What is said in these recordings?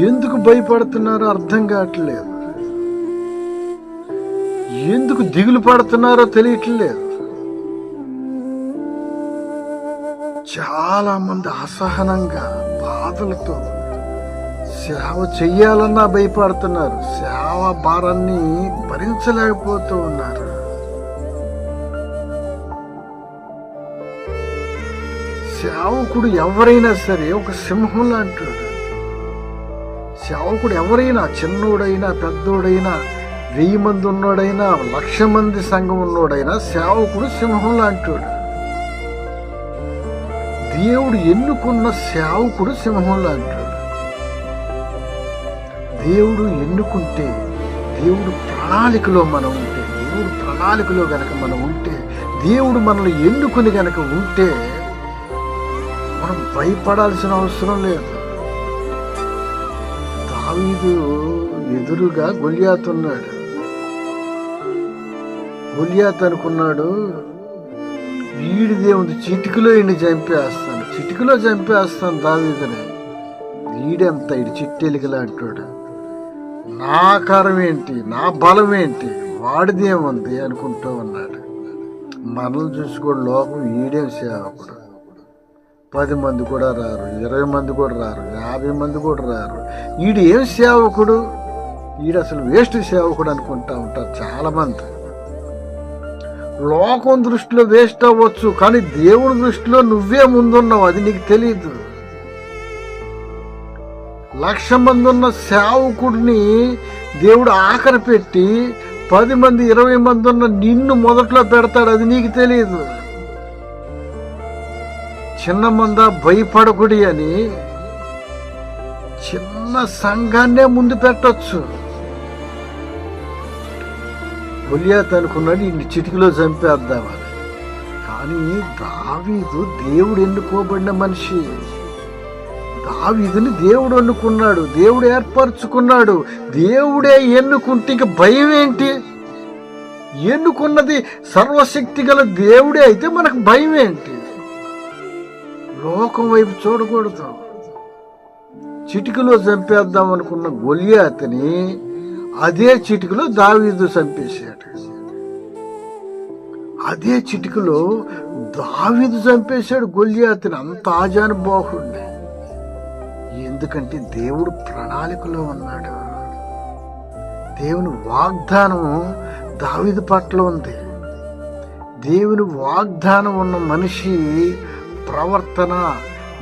ఎందుకు భయపడుతున్నారో అర్థం కావట్లేదు, ఎందుకు దిగులు పడుతున్నారో తెలియట్లేదు. చాలా మంది అసహనంగా బాధలతో సేవ చెయ్యాలన్నా భయపడుతున్నారు, సేవ భారాన్ని భరించలేకపోతూ ఉన్నారు. సేవకుడు ఎవరైనా సరే ఒక సింహం లాంటాడు. సేవకుడు ఎవరైనా, చిన్నోడైనా పెద్దోడైనా, 1000 మంది ఉన్నోడైనా, 1,00,000 మంది సంఘం ఉన్నోడైనా సేవకుడు సింహం లాంటాడు. దేవుడు ఎన్నుకున్న సేవకుడు సింహం లాంటాడు. దేవుడు ఎన్నుకుంటే, దేవుడు ప్రణాళికలో మనం ఉంటే, దేవుడు ప్రణాళికలో గనక మనం ఉంటే, దేవుడు మనల్ని ఎన్నుకుని గనక ఉంటే మనం భయపడాల్సిన అవసరం లేదు. దావీదు ఎదురుగా గొల్యాతు ఉన్నాడు. గొల్యాతు అనుకున్నాడు, వీడిదేముంది, చిటికలో ఈయన్ని చంపేస్తాను దావీదుని. వీడెంత, ఇడు చిట్టెలికలా అంటాడు, నా ఆకారం ఏంటి, నా బలం ఏంటి, వాడిదేముంది అనుకుంటూ ఉన్నాడు. మనల్ని చూసుకోడు లోకం, వీడేం సేవకుడు. 10 మంది కూడా రారు, 20 మంది కూడా రారు, 50 మంది కూడా రారు. వీడు ఏం సేవకుడు, వీడు అసలు వేస్ట్ సేవకుడు అనుకుంటా ఉంటారు చాలా మంది. లోకం దృష్టిలో వేస్ట్ అవ్వచ్చు, కానీ దేవుడి దృష్టిలో నువ్వే ముందున్నావు, అది నీకు తెలీదు. 1,00,000 మంది ఉన్న సేవకుడిని దేవుడు ఆఖరి పెట్టి 10 మంది 20 మంది ఉన్న నిన్ను మొదట్లో పెడతాడు, అది నీకు తెలియదు. చిన్న మంద భయపడకుడి అని చిన్న సంఘాన్నే ముందు పెట్టొచ్చు. గొల్యాతు అనుకున్నాడు ఇన్ని చిటికలో చంపేద్దామని. కానీ దావీదు దేవుడు ఎన్నుకోబడిన మనిషి. దావీదుని దేవుడు ఎన్నుకున్నాడు, దేవుడు ఏర్పరచుకున్నాడు. దేవుడే ఎన్నుకుంటే ఇంక భయం ఏంటి? ఎన్నుకున్నది సర్వశక్తి గల దేవుడే అయితే మనకు భయం ఏంటి? లోకం వైపు చూడకూడదు. చిటికలో చంపేద్దాం అనుకున్న గొల్యాతుని అదే చిటికలో దావీదు చంపేశాడు. అదే చిటికలో దావీదు చంపేశాడు గొల్యాతుని. అంత ఆజానుబాహుడిని. ఎందుకంటే దేవుడు ప్రణాళికలో ఉన్నాడు. దేవుని వాగ్దానం దావీదు పట్ల ఉంది. దేవుని వాగ్దానం ఉన్న మనిషి ప్రవర్తన,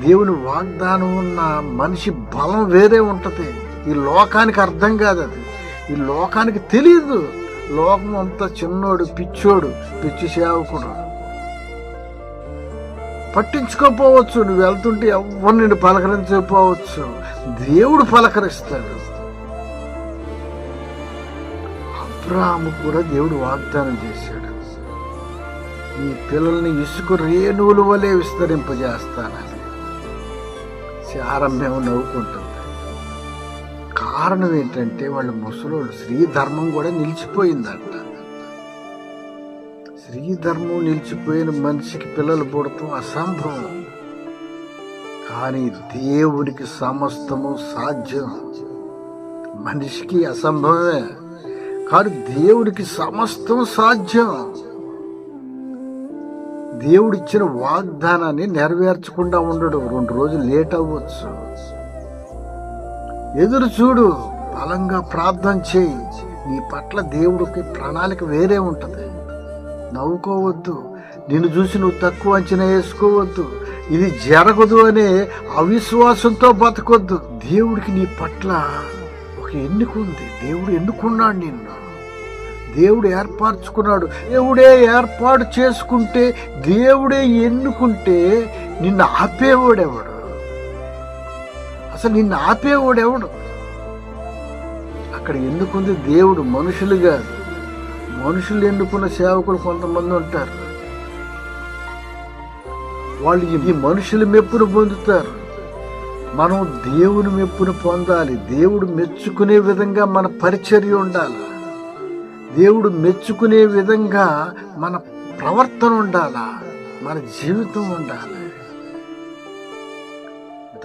దేవుని వాగ్దానం ఉన్న మనిషి బలం వేరే ఉంటుంది. ఈ లోకానికి అర్థం కాదు, అది ఈ లోకానికి తెలియదు. లోకం అంతా చిన్నోడు, పిచ్చోడు, పిచ్చి సేవకుడు. పట్టించుకోపోవచ్చు, నువ్వు వెళ్తుంటే ఎవరు నిన్ను పలకరించకపోవచ్చు, దేవుడు పలకరిస్తాడు. అబ్రాహాము కూడా దేవుడు వాగ్దానం చేశాడు, నీ పిల్లల్ని ఇసుక రేణువుల వలె విస్తరింపజేస్తానని. శారమ్యం నవ్వుకుంటుంది. కారణం ఏంటంటే వాళ్ళు ముసలోళ్ళు. స్త్రీ ధర్మం కూడా నిలిచిపోయిందంట. స్త్రీ ధర్మం నిలిచిపోయిన మనిషికి పిల్లలు పుడతాం అసంభవం. కానీ దేవునికి సమస్తము సాధ్యం. మనిషికి అసంభవమే, కానీ దేవుడికి సమస్తం సాధ్యం. దేవుడిచ్చిన వాగ్దానాన్ని నెరవేర్చకుండా ఉండడు. 2 రోజులు లేట్ అవ్వచ్చు. ఎదురు చూడు, బలంగా ప్రార్థన చేయి. నీ పట్ల దేవుడికి ప్రణాళిక వేరే ఉంటుంది. నవ్వుకోవద్దు, నిన్ను చూసి నువ్వు తక్కువ అంచనా వేసుకోవద్దు. ఇది జరగదు అనే అవిశ్వాసంతో బతకొద్దు. దేవుడికి నీ పట్ల ఒక ఎన్నిక ఉంది. దేవుడు ఎన్నుకున్నాడు నిన్ను, దేవుడు ఏర్పరచుకున్నాడు. దేవుడే ఏర్పాటు చేసుకుంటే, దేవుడే ఎన్నుకుంటే నిన్ను ఆపేవాడెవడు? అసలు నిన్ను ఆపేవాడెవడు? అక్కడ ఎన్నుకుంది దేవుడు, మనుషులు కాదు. మనుషులు ఎన్నుకున్న సేవకులు కొంతమంది ఉంటారు. వాళ్ళు ఈ మనుషుల మెప్పును పొందుతారు. మనం దేవుని మెప్పును పొందాలి. దేవుడు మెచ్చుకునే విధంగా మన పరిచర్య ఉండాలి. దేవుడు మెచ్చుకునే విధంగా మన ప్రవర్తన ఉండాలా, మన జీవితం ఉండాలి.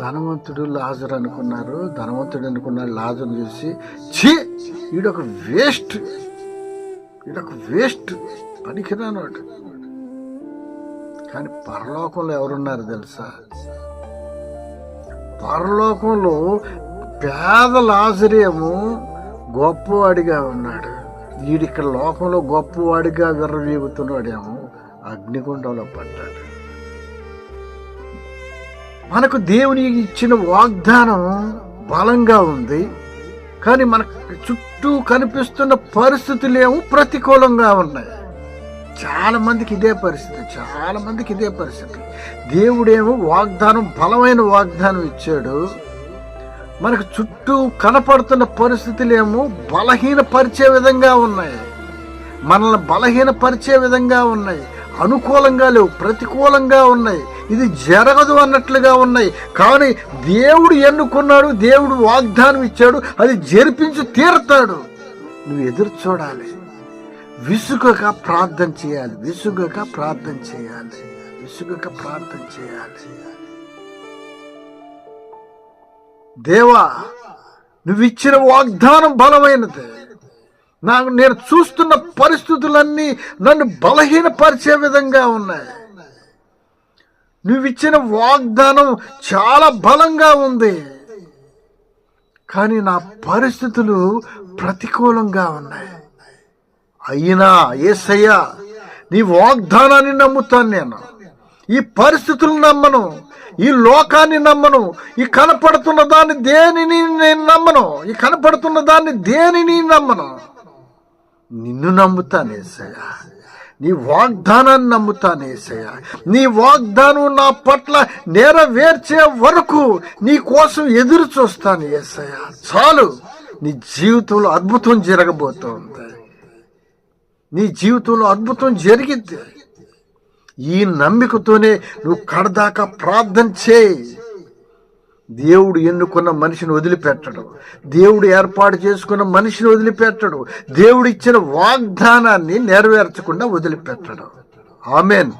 ధనవంతుడు లాజరు అనుకున్నారు. ధనవంతుడు అనుకున్నాడు లాజరుని చూసి, ఛీ ఈడొక వేస్ట్ పనికిరానోడు. కానీ పరలోకంలో ఎవరున్నారు తెలుసా? పరలోకంలో పేద లాజరేమో గొప్పవాడిగా ఉన్నాడు. వీడిక్కడ లోకంలో గొప్పవాడిగా విర్రవీగుతున్నాడేమో అగ్నిగుండంలో పడ్డాడు. మనకు దేవుని ఇచ్చిన వాగ్దానం బలంగా ఉంది, కానీ మనకు చుట్టూ కనిపిస్తున్న పరిస్థితులు ఏమో ప్రతికూలంగా ఉన్నాయి. చాలా మందికి ఇదే పరిస్థితి. దేవుడేమో వాగ్దానం, బలమైన వాగ్దానం ఇచ్చాడు. మనకు చుట్టూ కనపడుతున్న పరిస్థితులేమో బలహీనపరిచే విధంగా ఉన్నాయి, మనల్ని బలహీనపరిచే విధంగా ఉన్నాయి, అనుకూలంగా లేవు, ప్రతికూలంగా ఉన్నాయి, ఇది జరగదు అన్నట్లుగా ఉన్నాయి. కానీ దేవుడు ఎన్నుకున్నాడు, దేవుడు వాగ్దానం ఇచ్చాడు, అది జరిపించి తీరుతాడు. నువ్వు ఎదురు చూడాలి, విసుగక ప్రార్థన చేయాలి. దేవా, నువ్విచ్చిన వాగ్దానం బలమైనది. నేను చూస్తున్న పరిస్థితులన్నీ నన్ను బలహీనపరిచే విధంగా ఉన్నాయి. నువ్విచ్చిన వాగ్దానం చాలా బలంగా ఉంది, కానీ నా పరిస్థితులు ప్రతికూలంగా ఉన్నాయి. అయినా యేసయ్యా, నీ వాగ్దానాన్ని నమ్ముతాను. నేను ఈ పరిస్థితులు నమ్మను, ఈ లోకాన్ని నమ్మను, ఈ కనపడుతున్న దాన్ని దేనిని నేను నమ్మను, నిన్ను నమ్ముతాను యేసయ్యా. నీ వాగ్దానాన్ని నమ్ముతాను యేసయ్యా. నీ వాగ్దానం నా పట్ల నెరవేర్చే వరకు నీ కోసం ఎదురు చూస్తాను యేసయ్యా. చాలు, నీ జీవితంలో అద్భుతం జరగబోతోంది, నీ జీవితంలో అద్భుతం జరిగిద్ది. ఈ నమ్మికతోనే నువ్వు కడదాకా ప్రార్థన చేయి. దేవుడు ఎన్నుకున్న మనిషిని వదిలిపెట్టడు, దేవుడు ఏర్పాటు చేసుకున్న మనిషిని వదిలిపెట్టడు, దేవుడు ఇచ్చిన వాగ్దానాన్ని నెరవేర్చకుండా వదిలిపెట్టడు. ఆమేన్.